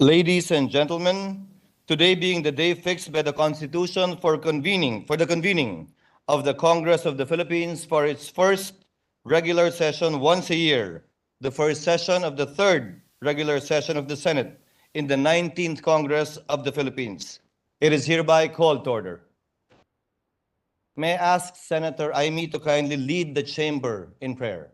Ladies and gentlemen, today being the day fixed by the Constitution for the convening of the Congress of the Philippines for its first regular session once a year, the first session of the third regular session of the Senate in the 19th Congress of the Philippines. It is hereby called to order. May I ask Senator Amy to kindly lead the chamber in prayer.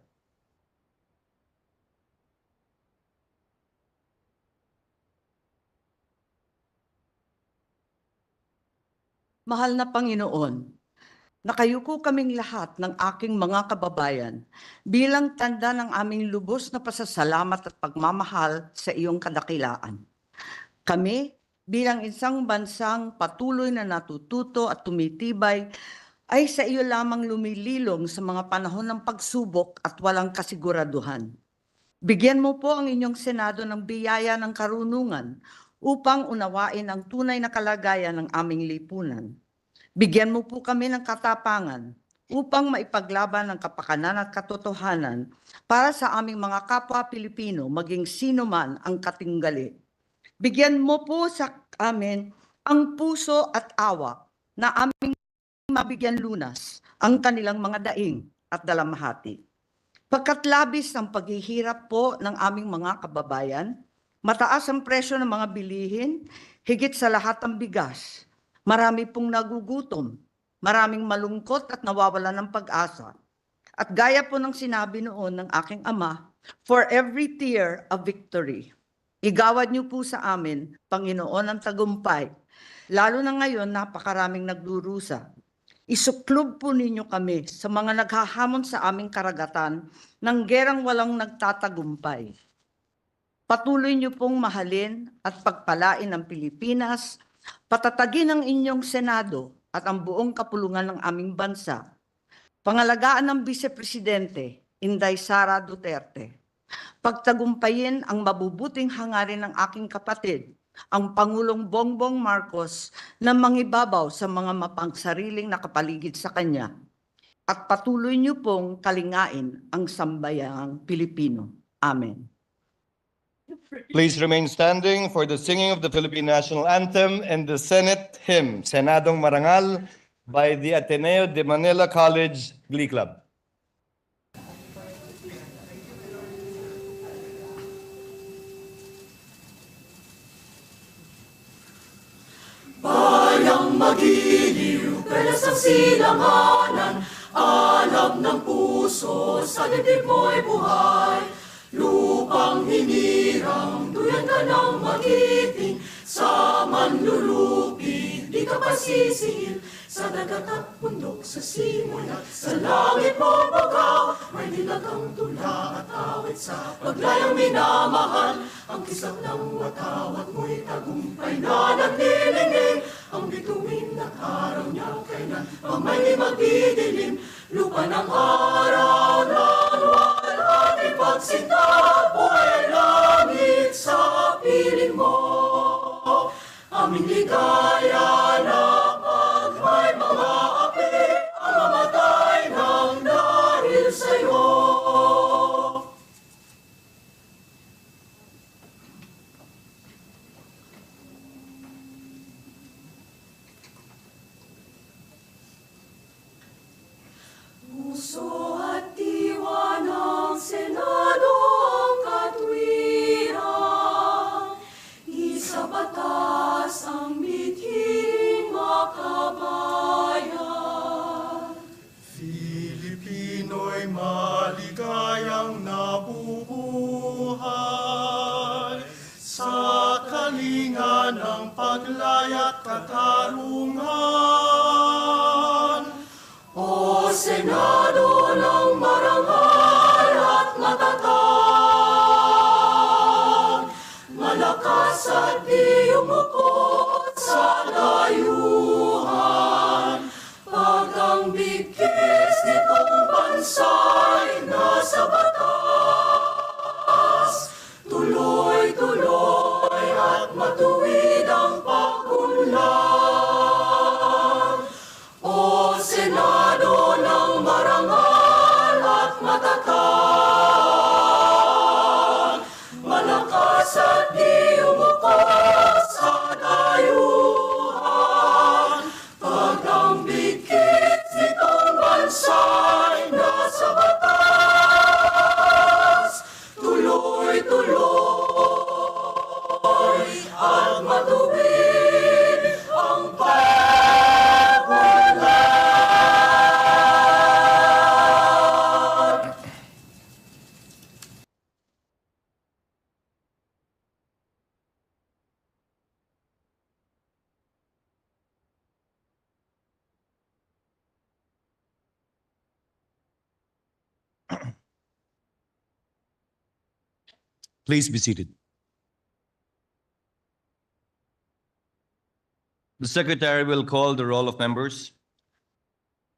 Mahal na Panginoon, nakayuko kaming lahat ng aking mga kababayan bilang tanda ng aming lubos na pasasalamat at pagmamahal sa iyong kadakilaan. Kami, bilang isang bansang patuloy na natututo at tumitibay, ay sa iyo lamang lumililong sa mga panahon ng pagsubok at walang kasiguraduhan. Bigyan mo po ang inyong Senado ng biyaya ng karunungan upang unawain ang tunay na kalagayan ng aming lipunan. Bigyan mo po kami ng katapangan upang maipaglaban ang kapakanan at katotohanan para sa aming mga kapwa Pilipino, maging sino man ang katinggali. Bigyan mo po sa amin ang puso at awa na aming mabigyan lunas ang kanilang mga daing at dalamhati. Pagkat labis ang paghihirap po ng aming mga kababayan, mataas ang presyo ng mga bilihin, higit sa lahat ang bigas. Marami pong nagugutom, maraming malungkot at nawawalan ng pag-asa. At gaya po ng sinabi noon ng aking ama, for every tear, a victory. Igawad niyo po sa amin, Panginoon, ang tagumpay. Lalo na ngayon, napakaraming nagdurusa. Isuklob po ninyo kami sa mga naghahamon sa aming karagatan ng gerang walang nagtatagumpay. Patuloy niyo pong mahalin at pagpalain ang Pilipinas, patatagin ang inyong Senado at ang buong kapulungan ng aming bansa. Pangalagaan ng Vice Presidente, Inday Sara Duterte. Pagtagumpayin ang mabubuting hangarin ng aking kapatid, ang Pangulong Bongbong Marcos, na mangibabaw sa mga mapangsariling nakapaligid sa kanya. At patuloy niyo pong kalingain ang sambayang Pilipino. Amen. Please remain standing for the singing of the Philippine National Anthem and the Senate hymn, Senadong Marangal, by the Ateneo de Manila College Glee Club. Bayang magiliw, pelas ang silanganan, alab ng puso, sa dibdib mo'y buhay. Lupang hinirang, duyan ka ng magiting, sa manlulupi, di ka pasisihil. Sa dagat at bundok, sa simula, sa langit mo bagaw, may nilagang tula at awit sa paglayang minamahal. Ang kislap ng watawat mo'y tagumpay na naglilingin, ang bituin at araw niya kailan pa may magdidilim. Lupa ng araw na wala di pagsinta, buhay langit sa piling mo. Aming ligaya na pag may mga api, ang mamatay ng dahil sa'yo. Puso at diwa ng Senado ang katwiran, isa batas ang bithing makabayan. Filipino'y maligayang nabubuhay sa kalinga ng paglaya't katarungan. O Senado ng marangal at matatag, malakas at di umukot sa layuhan. Pag ang bigkis nitong bansa'y nasa batas, tuloy-tuloy at matuwid ang pag-unlad. O Senado ng marangal at matatag, malakas at di umukot Please be seated. The Secretary will call the roll of members.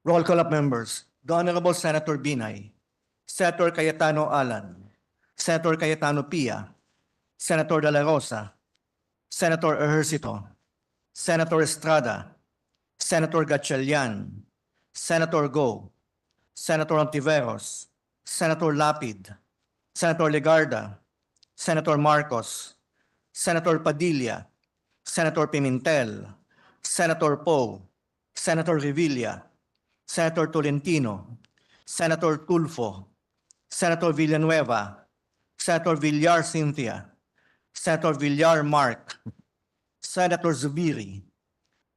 Roll call of members. The Honorable Senator Binay, Senator Cayetano Alan, Senator Cayetano Pia, Senator De La Rosa, Senator Ejercito, Senator Estrada, Senator Gatchalian, Senator Go, Senator Ontiveros, Senator Lapid, Senator Legarda, Senator Marcos, Senator Padilla, Senator Pimentel, Senator Poe, Senator Revilla, Senator Tolentino, Senator Tulfo, Senator Villanueva, Senator Villar Cynthia, Senator Villar Mark, Senator Zubiri,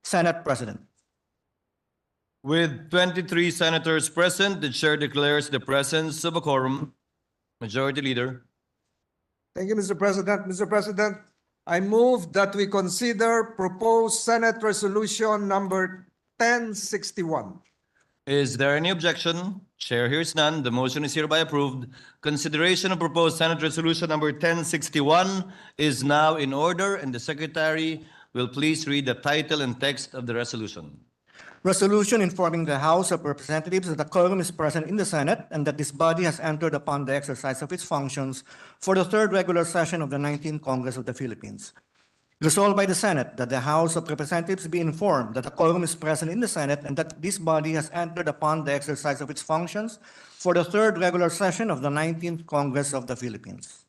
Senate President. With 23 senators present, the chair declares the presence of a quorum. Majority Leader. Thank you, Mr. President. Mr. President, I move that we consider proposed Senate Resolution number 1061. Is there any objection? Chair hears none. The motion is hereby approved. Consideration of proposed Senate Resolution number 1061 is now in order, and the Secretary will please read the title and text of the resolution. Resolution informing the House of Representatives that a quorum is present in the Senate and that this body has entered upon the exercise of its functions for the third regular session of the 19th Congress of the Philippines. Resolved by the Senate that the House of Representatives be informed that a quorum is present in the Senate and that this body has entered upon the exercise of its functions for the third regular session of the 19th Congress of the Philippines.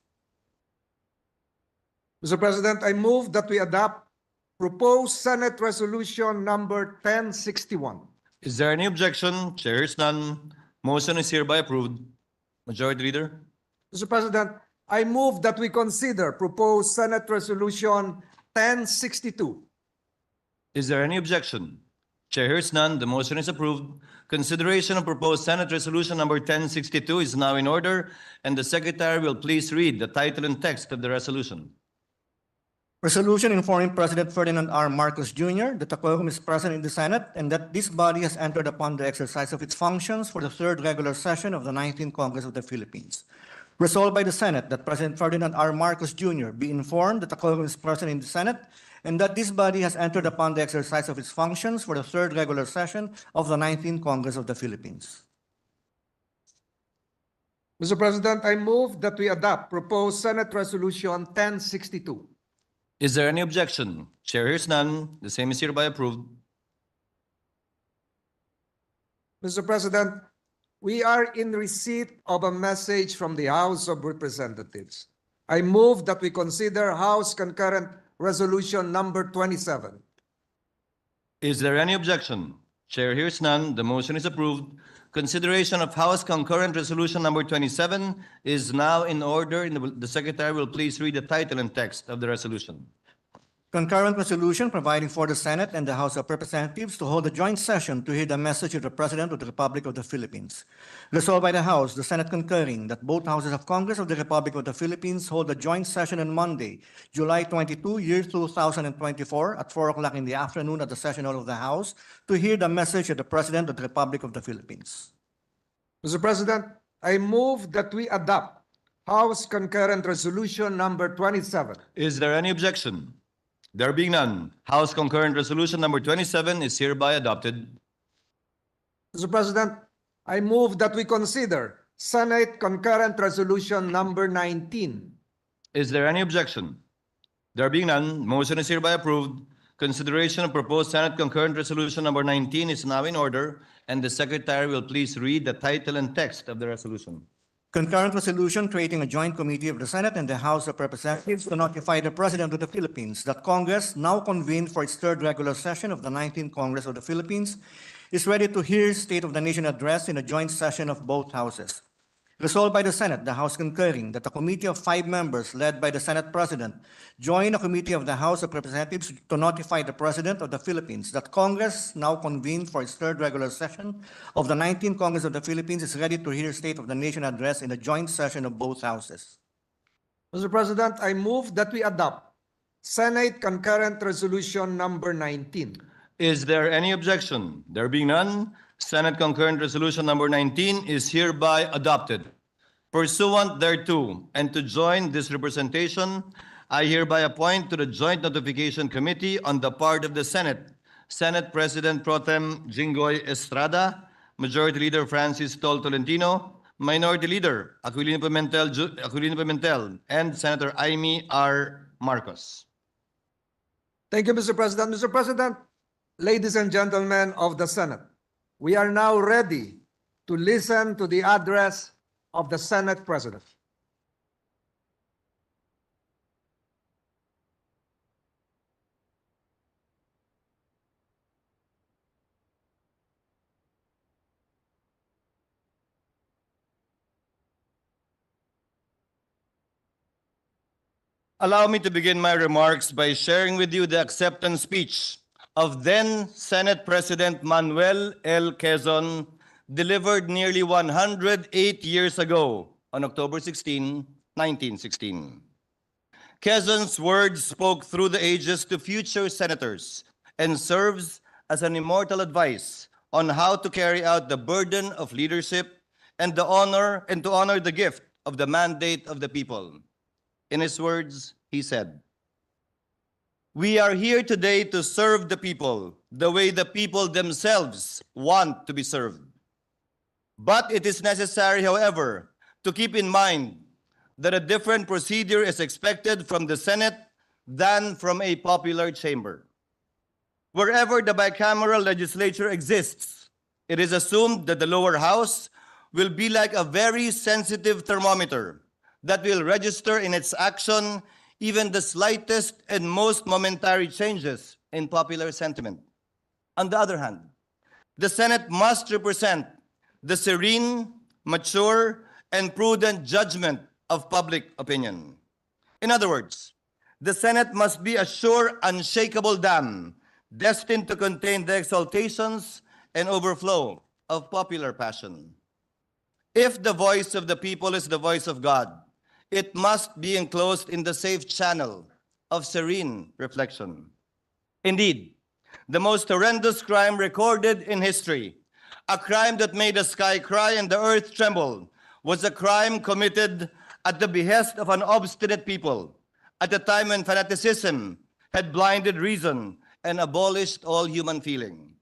Mr. President, I move that we adopt proposed Senate Resolution number 1061. Is there any objection? Chair hears none. Motion is hereby approved. Majority Leader. Mr. President, I move that we consider proposed Senate Resolution 1062. Is there any objection? Chair hears none. The motion is approved. Consideration of proposed Senate Resolution number 1062 is now in order, and the Secretary will please read the title and text of the resolution. Resolution informing President Ferdinand R. Marcos Jr. that a quorum is present in the Senate and that this body has entered upon the exercise of its functions for the third regular session of the 19th Congress of the Philippines. Resolved by the Senate that President Ferdinand R. Marcos Jr. be informed that a quorum is present in the Senate and that this body has entered upon the exercise of its functions for the third regular session of the 19th Congress of the Philippines. Mr. President, I move that we adopt proposed Senate Resolution 1062. Is there any objection? Chair hears none. The same is hereby approved. Mr. President, we are in receipt of a message from the House of Representatives. I move that we consider House Concurrent Resolution number 27. Is there any objection? Chair hears none. The motion is approved. Consideration of House Concurrent Resolution number 27 is now in order, and the Secretary will please read the title and text of the resolution. Concurrent resolution providing for the Senate and the House of Representatives to hold a joint session to hear the message of the President of the Republic of the Philippines. Resolved by the House, the Senate concurring that both Houses of Congress of the Republic of the Philippines hold a joint session on Monday, July 22, year 2024 at 4 o'clock in the afternoon at the session hall of the House to hear the message of the President of the Republic of the Philippines. Mr. President, I move that we adopt House Concurrent Resolution number 27. Is there any objection? There being none, House Concurrent Resolution number 27 is hereby adopted. Mr. President, I move that we consider Senate Concurrent Resolution number 19. Is there any objection? There being none, motion is hereby approved. Consideration of proposed Senate Concurrent Resolution number 19 is now in order, and the Secretary will please read the title and text of the resolution. Concurrent resolution creating a joint committee of the Senate and the House of Representatives to notify the President of the Philippines that Congress, now convened for its third regular session of the 19th Congress of the Philippines, is ready to hear State of the Nation address in a joint session of both houses. Resolved by the Senate, the House concurring that a committee of 5 members led by the Senate President join a committee of the House of Representatives to notify the President of the Philippines that Congress, now convened for its third regular session of the 19th Congress of the Philippines, is ready to hear State of the Nation address in a joint session of both houses. Mr. President, I move that we adopt Senate Concurrent Resolution number 19. Is there any objection? There being none, Senate Concurrent Resolution number 19 is hereby adopted. pursuant thereto, and to join this representation, I hereby appoint to the Joint Notification Committee on the part of the Senate, Senate President Pro Tem Jinggoy Estrada, Majority Leader Francis Tol Tolentino, Minority Leader Aquilino Pimentel, and Senator Amy R. Marcos. Thank you, Mr. President. Mr. President, ladies and gentlemen of the Senate, we are now ready to listen to the address of the Senate President. Allow me to begin my remarks by sharing with you the acceptance speech of then Senate President Manuel L. Quezon, delivered nearly 108 years ago on October 16, 1916. Quezon's words spoke through the ages to future senators and serves as an immortal advice on how to carry out the burden of leadership and to honor the gift of the mandate of the people. In his words, he said, "We are here today to serve the people the way the people themselves want to be served. But it is necessary, however, to keep in mind that a different procedure is expected from the Senate than from a popular chamber. Wherever the bicameral legislature exists, it is assumed that the lower house will be like a very sensitive thermometer that will register in its action even the slightest and most momentary changes in popular sentiment. On the other hand, the Senate must represent the serene, mature, and prudent judgment of public opinion. In other words, the Senate must be a sure, unshakable dam destined to contain the exaltations and overflow of popular passion. If the voice of the people is the voice of God, it must be enclosed in the safe channel of serene reflection. Indeed, the most horrendous crime recorded in history, a crime that made the sky cry and the earth tremble, was a crime committed at the behest of an obstinate people, at a time when fanaticism had blinded reason and abolished all human feeling.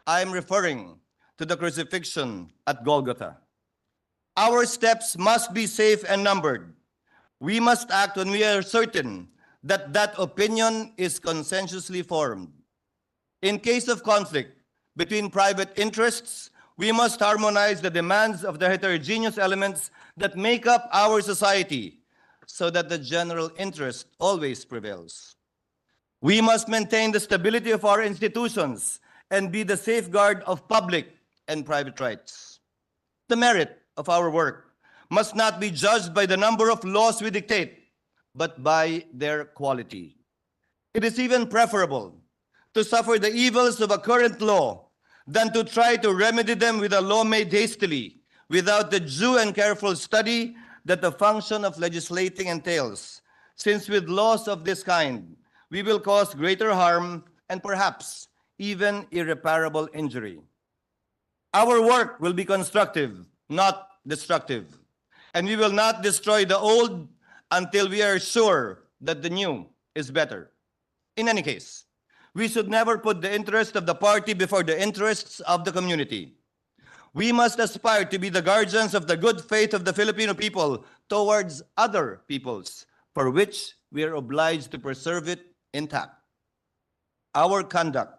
I am referring to the crucifixion at Golgotha. Our steps must be safe and numbered. We must act when we are certain that that opinion is consensuously formed. In case of conflict between private interests, we must harmonize the demands of the heterogeneous elements that make up our society so that the general interest always prevails. We must maintain the stability of our institutions and be the safeguard of public and private rights. The merit of our work must not be judged by the number of laws we dictate, but by their quality. It is even preferable to suffer the evils of a current law than to try to remedy them with a law made hastily, without the due and careful study that the function of legislating entails, since with laws of this kind, we will cause greater harm and perhaps even irreparable injury. Our work will be constructive, not destructive, and we will not destroy the old until we are sure that the new is better. In any case, we should never put the interest of the party before the interests of the community. We must aspire to be the guardians of the good faith of the Filipino people towards other peoples, for which we are obliged to preserve it intact. Our conduct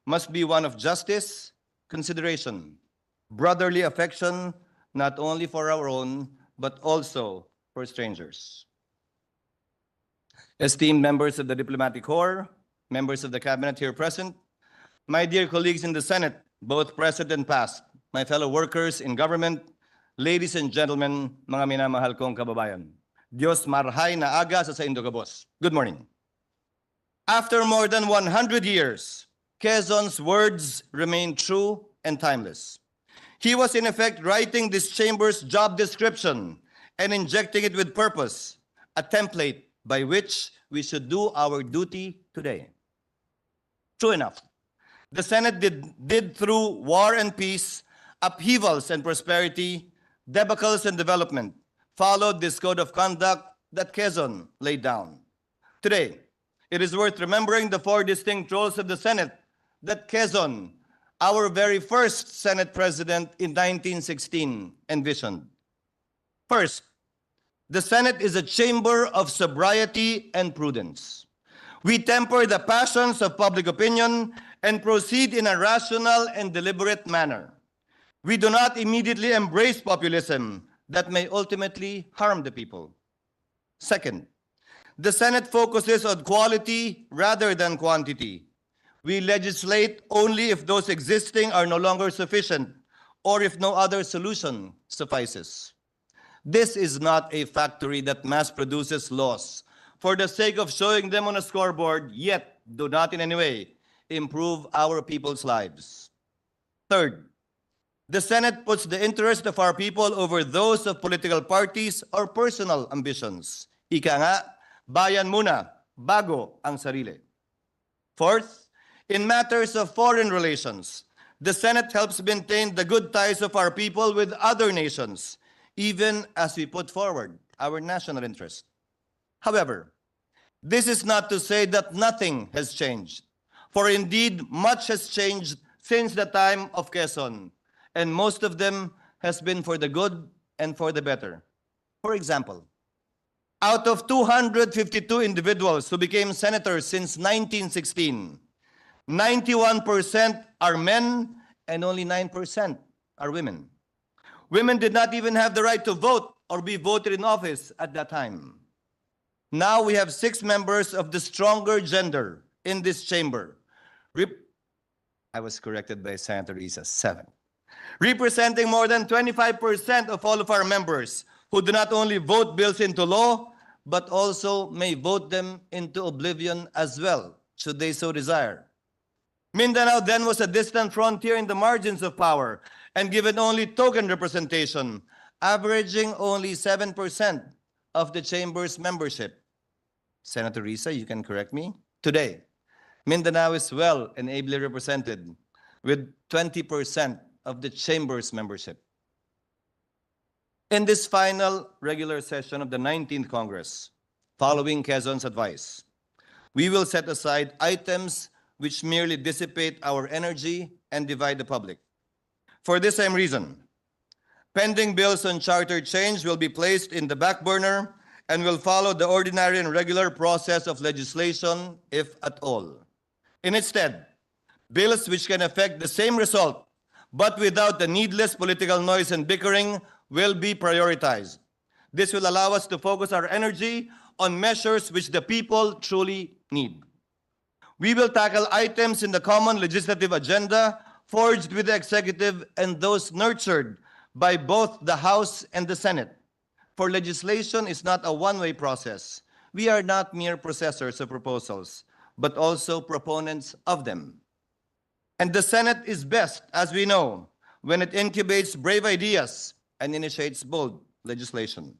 must be one of justice, consideration, brotherly affection, not only for our own, but also for strangers. Esteemed members of the Diplomatic Corps, members of the Cabinet here present, my dear colleagues in the Senate, both present and past, my fellow workers in government, ladies and gentlemen, mga minamahal kong kababayan, Diyos marhay na aga sa Indogabos. Good morning. After more than 100 years, Quezon's words remain true and timeless. He was in effect writing this chamber's job description and injecting it with purpose, a template by which we should do our duty today. True enough, the Senate did through war and peace, upheavals and prosperity, debacles and development, followed this code of conduct that Quezon laid down. Today, it is worth remembering the 4 distinct roles of the Senate that Quezon, our very first Senate President in 1916, envisioned. First, the Senate is a chamber of sobriety and prudence. We temper the passions of public opinion and proceed in a rational and deliberate manner. We do not immediately embrace populism that may ultimately harm the people. Second, the Senate focuses on quality rather than quantity. We legislate only if those existing are no longer sufficient or if no other solution suffices. This is not a factory that mass produces laws for the sake of showing them on a scoreboard, yet do not in any way improve our people's lives. Third, the Senate puts the interest of our people over those of political parties or personal ambitions. Ika nga, bayan muna, bago ang sarili. Fourth, in matters of foreign relations, the Senate helps maintain the good ties of our people with other nations, even as we put forward our national interest. However, this is not to say that nothing has changed, for indeed much has changed since the time of Quezon, and most of them has been for the good and for the better. For example, out of 252 individuals who became senators since 1916, 91% are men and only 9% are women. Women did not even have the right to vote or be voted in office at that time. Now we have 6 members of the stronger gender in this chamber. I was corrected by Senator Risa, 7. Representing more than 25% of all of our members who do not only vote bills into law, but also may vote them into oblivion as well, should they so desire. Mindanao then was a distant frontier in the margins of power and given only token representation, averaging only 7% of the chamber's membership. Senator Risa, you can correct me. Today, Mindanao is well and ably represented with 20% of the chamber's membership. In this final regular session of the 19th Congress, following Quezon's advice, we will set aside items which merely dissipate our energy and divide the public. For this same reason, pending bills on charter change will be placed in the back burner and will follow the ordinary and regular process of legislation, if at all. In its stead, bills which can affect the same result, but without the needless political noise and bickering, will be prioritized. This will allow us to focus our energy on measures which the people truly need. We will tackle items in the common legislative agenda forged with the executive and those nurtured by both the House and the Senate. For legislation is not a one-way process. We are not mere processors of proposals, but also proponents of them. And the Senate is best, as we know, when it incubates brave ideas and initiates bold legislation.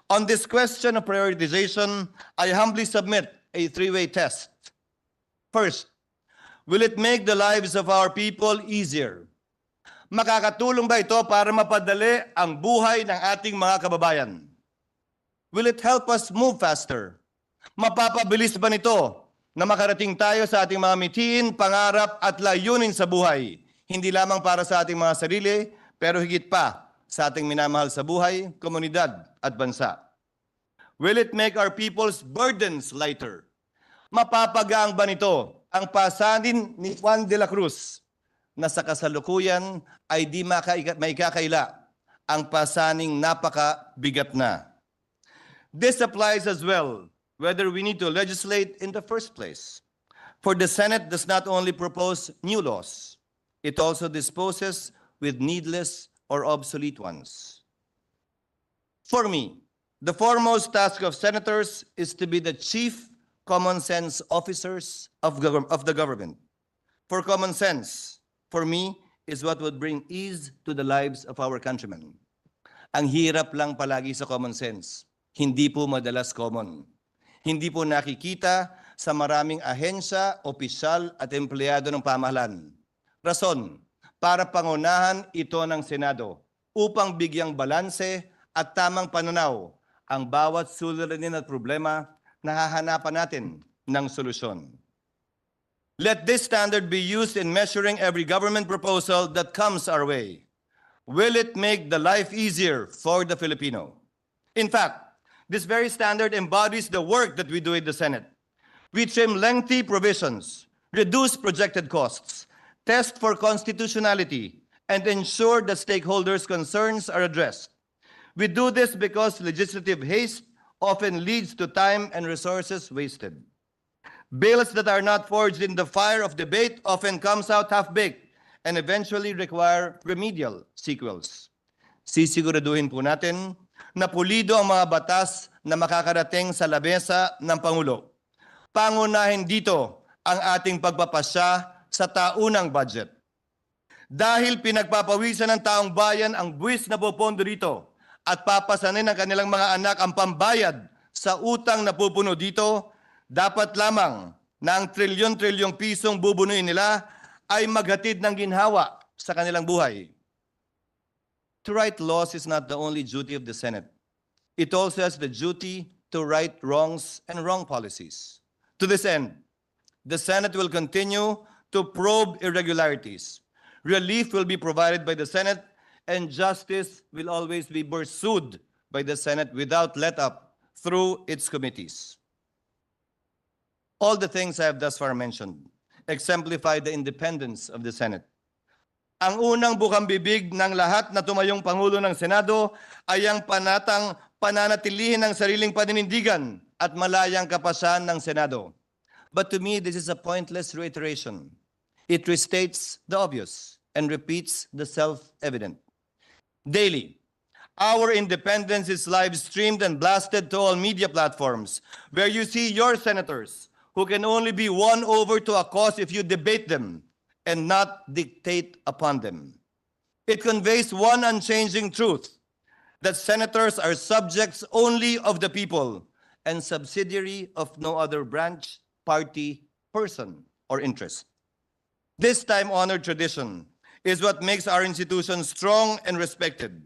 On this question of prioritization, I humbly submit a 3-way test. First, will it make the lives of our people easier? Makakatulong ba ito para mapadali ang buhay ng ating mga kababayan? Will it help us move faster? Mapapabilis ba nito na makarating tayo sa ating mga mitiin, pangarap at layunin sa buhay? Hindi lamang para sa ating mga sarili, pero higit pa sa ating minamahal sa buhay, komunidad at bansa. Will it make our people's burdens lighter? Mapapagaan ba nito ang pasanin ni Juan de la Cruz na sa kasalukuyan ay di maikakaila ang pasaning napakabigat na? This applies as well whether we need to legislate in the first place. For the Senate does not only propose new laws, it also disposes with needless or obsolete ones. For me, the foremost task of senators is to be the chief common sense officers of the government. For common sense, for me, is what would bring ease to the lives of our countrymen. Ang hirap lang palagi sa common sense, hindi po madalas common. Hindi po nakikita sa maraming ahensya, opisyal at empleyado ng pamahalaan. Rason, para pangunahan ito ng Senado upang bigyang balanse at tamang pananaw ang bawat suliranin at problema na hahanapan natin ng solusyon. Let this standard be used in measuring every government proposal that comes our way. Will it make the life easier for the Filipino? In fact, this very standard embodies the work that we do in the Senate. We trim lengthy provisions, reduce projected costs, test for constitutionality, and ensure that stakeholders' concerns are addressed. We do this because legislative haste often leads to time and resources wasted. Bills that are not forged in the fire of debate often comes out half-baked and eventually require remedial sequels. Sisiguraduhin po natin na pulido ang mga batas na makakarating sa labesa ng Pangulo. Pangunahin dito ang ating pagpapasya sa taunang budget. Dahil pinagpapawisan ng taong bayan ang buwis na pupondo dito at papasanin ng kanilang mga anak ang pambayad sa utang na pupuno dito, dapat lamang na ang trilyon-trilyong pisong bubunuin nila ay maghatid ng ginhawa sa kanilang buhay. To write laws is not the only duty of the Senate. It also has the duty to right wrongs and wrong policies. To this end, the Senate will continue to probe irregularities. Relief will be provided by the Senate, and justice will always be pursued by the Senate without let-up through its committees. All the things I have thus far mentioned exemplify the independence of the Senate. Ang unang bukang bibig ng lahat na tumayong Pangulo ng Senado ay ang pananatilihin ng sariling paninindigan at malayang kapasan ng Senado. But to me, this is a pointless reiteration. It restates the obvious and repeats the self-evident. Daily, our independence is live-streamed and blasted to all media platforms, where you see your senators, who can only be won over to a cause if you debate them and not dictate upon them. It conveys one unchanging truth, that senators are subjects only of the people and subsidiary of no other branch, party, person, or interest. This time-honored tradition is what makes our institution strong and respected.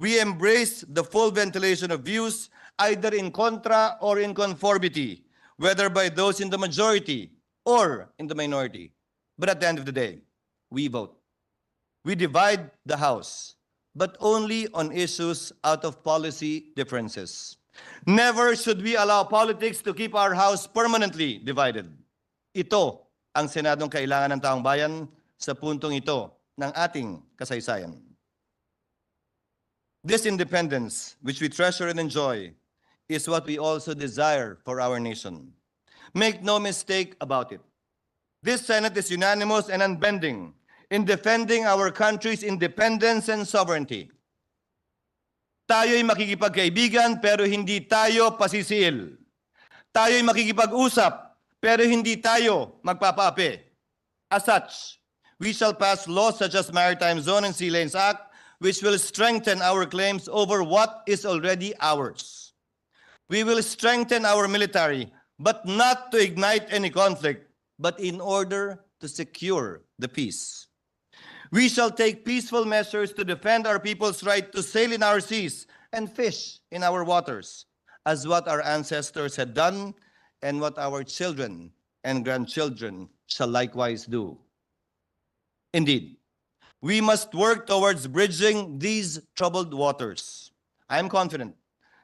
We embrace the full ventilation of views, either in contra or in conformity, whether by those in the majority or in the minority. But at the end of the day, we vote. We divide the House, but only on issues out of policy differences. Never should we allow politics to keep our House permanently divided. Ito ang Senadong kailangan ng taong bayan sa puntong ito ng ating kasaysayan. This independence, which we treasure and enjoy, is what we also desire for our nation. Make no mistake about it. This Senate is unanimous and unbending in defending our country's independence and sovereignty. Tayo'y makikipagkaibigan pero hindi tayo pasisiil. Tayo'y makikipag-usap pero hindi tayo magpapaapi. As such, we shall pass laws such as Maritime Zone and Sea Lanes Act, which will strengthen our claims over what is already ours. We will strengthen our military, but not to ignite any conflict, but in order to secure the peace. We shall take peaceful measures to defend our people's right to sail in our seas and fish in our waters, as what our ancestors had done and what our children and grandchildren shall likewise do. Indeed, we must work towards bridging these troubled waters. I am confident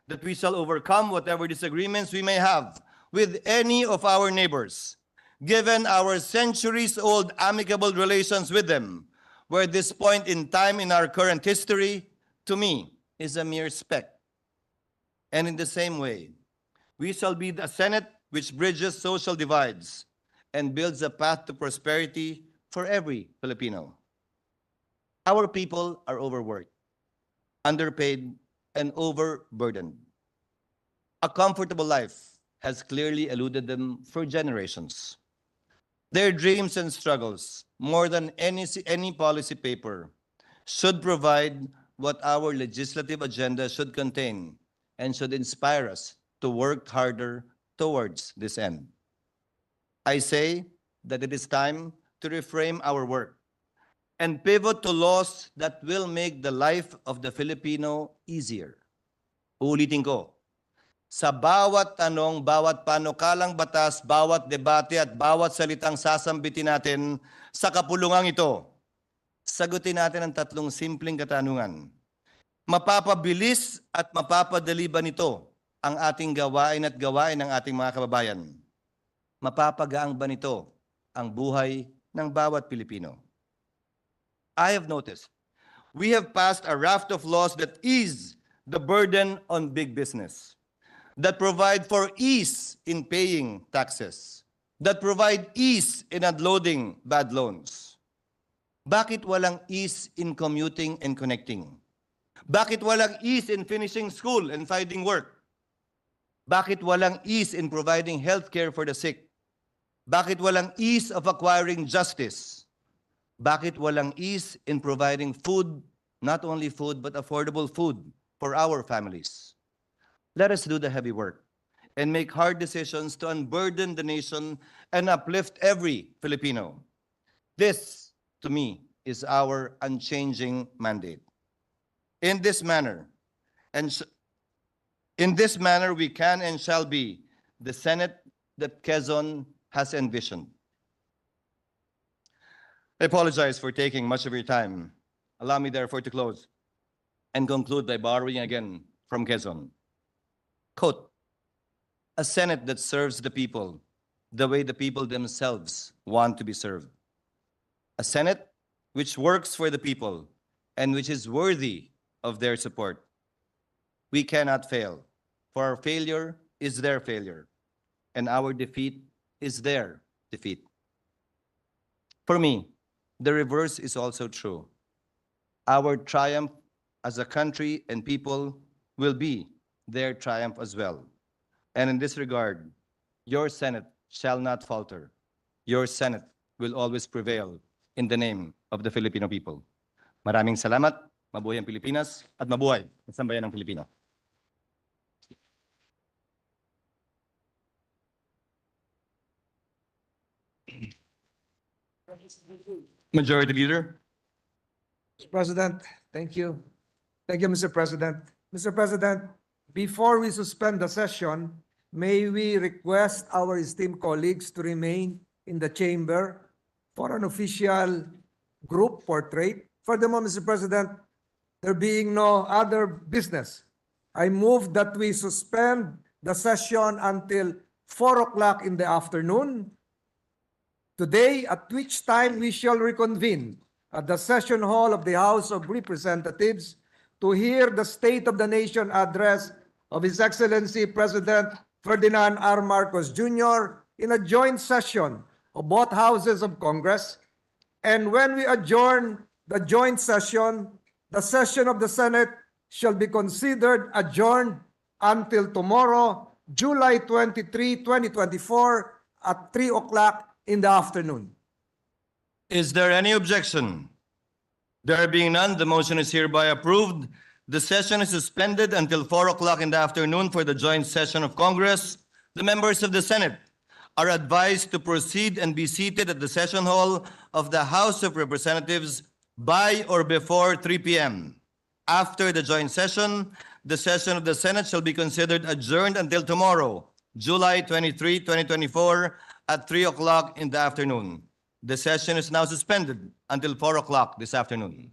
that we shall overcome whatever disagreements we may have with any of our neighbors, given our centuries-old amicable relations with them, where this point in time in our current history, to me, is a mere speck. And in the same way, we shall be the Senate which bridges social divides and builds a path to prosperity for every Filipino. Our people are overworked, underpaid, and overburdened. A comfortable life has clearly eluded them for generations. Their dreams and struggles, more than any policy paper, should provide what our legislative agenda should contain and should inspire us to work harder towards this end. I say that it is time to reframe our work and pivot to laws that will make the life of the Filipino easier. Uulitin ko. Sa bawat tanong, bawat panukalang batas, bawat debate at bawat salitang sasambitin natin sa kapulungang ito, sagutin natin ang tatlong simpleng katanungan. Mapapabilis at mapapadali ba nito ang ating gawain at gawain ng ating mga kababayan? Mapapagaang ba nito ang buhay ng bawat Pilipino? I have noticed, we have passed a raft of laws that ease the burden on big business, that provide for ease in paying taxes, that provide ease in unloading bad loans. Bakit walang ease in commuting and connecting? Bakit walang ease in finishing school and finding work? Bakit walang ease in providing healthcare for the sick? Bakit walang ease of acquiring justice? Bakit walang ease in providing food, not only food, but affordable food for our families? Let us do the heavy work and make hard decisions to unburden the nation and uplift every Filipino. This, to me, is our unchanging mandate. In this manner, we can and shall be the Senate that Quezon has envisioned. I apologize for taking much of your time. Allow me, therefore, to close and conclude by borrowing again from Quezon. Quote, a Senate that serves the people the way the people themselves want to be served. A Senate which works for the people and which is worthy of their support. We cannot fail, for our failure is their failure, and our defeat is their defeat. For me, the reverse is also true. Our triumph as a country and people will be their triumph as well. And in this regard, your Senate shall not falter. Your Senate will always prevail in the name of the Filipino people. Maraming salamat, mabuhay ang Pilipinas, at mabuhay ang sambayan ng Pilipino. Majority Leader. Mr. President, thank you. Thank you, Mr. President. Mr. President, before we suspend the session, may we request our esteemed colleagues to remain in the chamber for an official group portrait. Furthermore, Mr. President, there being no other business, I move that we suspend the session until 4 o'clock in the afternoon today, at which time we shall reconvene at the session hall of the House of Representatives to hear the State of the Nation address of His Excellency President Ferdinand R. Marcos Jr. in a joint session of both houses of Congress. And when we adjourn the joint session, the session of the Senate shall be considered adjourned until tomorrow, July 23, 2024 at 3 o'clock in the afternoon. Is there any objection? There being none, the motion is hereby approved. The session is suspended until 4 o'clock in the afternoon for the joint session of Congress. The members of the Senate are advised to proceed and be seated at the session hall of the House of Representatives by or before 3 p.m. After the joint session, the session of the Senate shall be considered adjourned until tomorrow, July 23, 2024, at 3 o'clock in the afternoon. The session is now suspended until 4 o'clock this afternoon.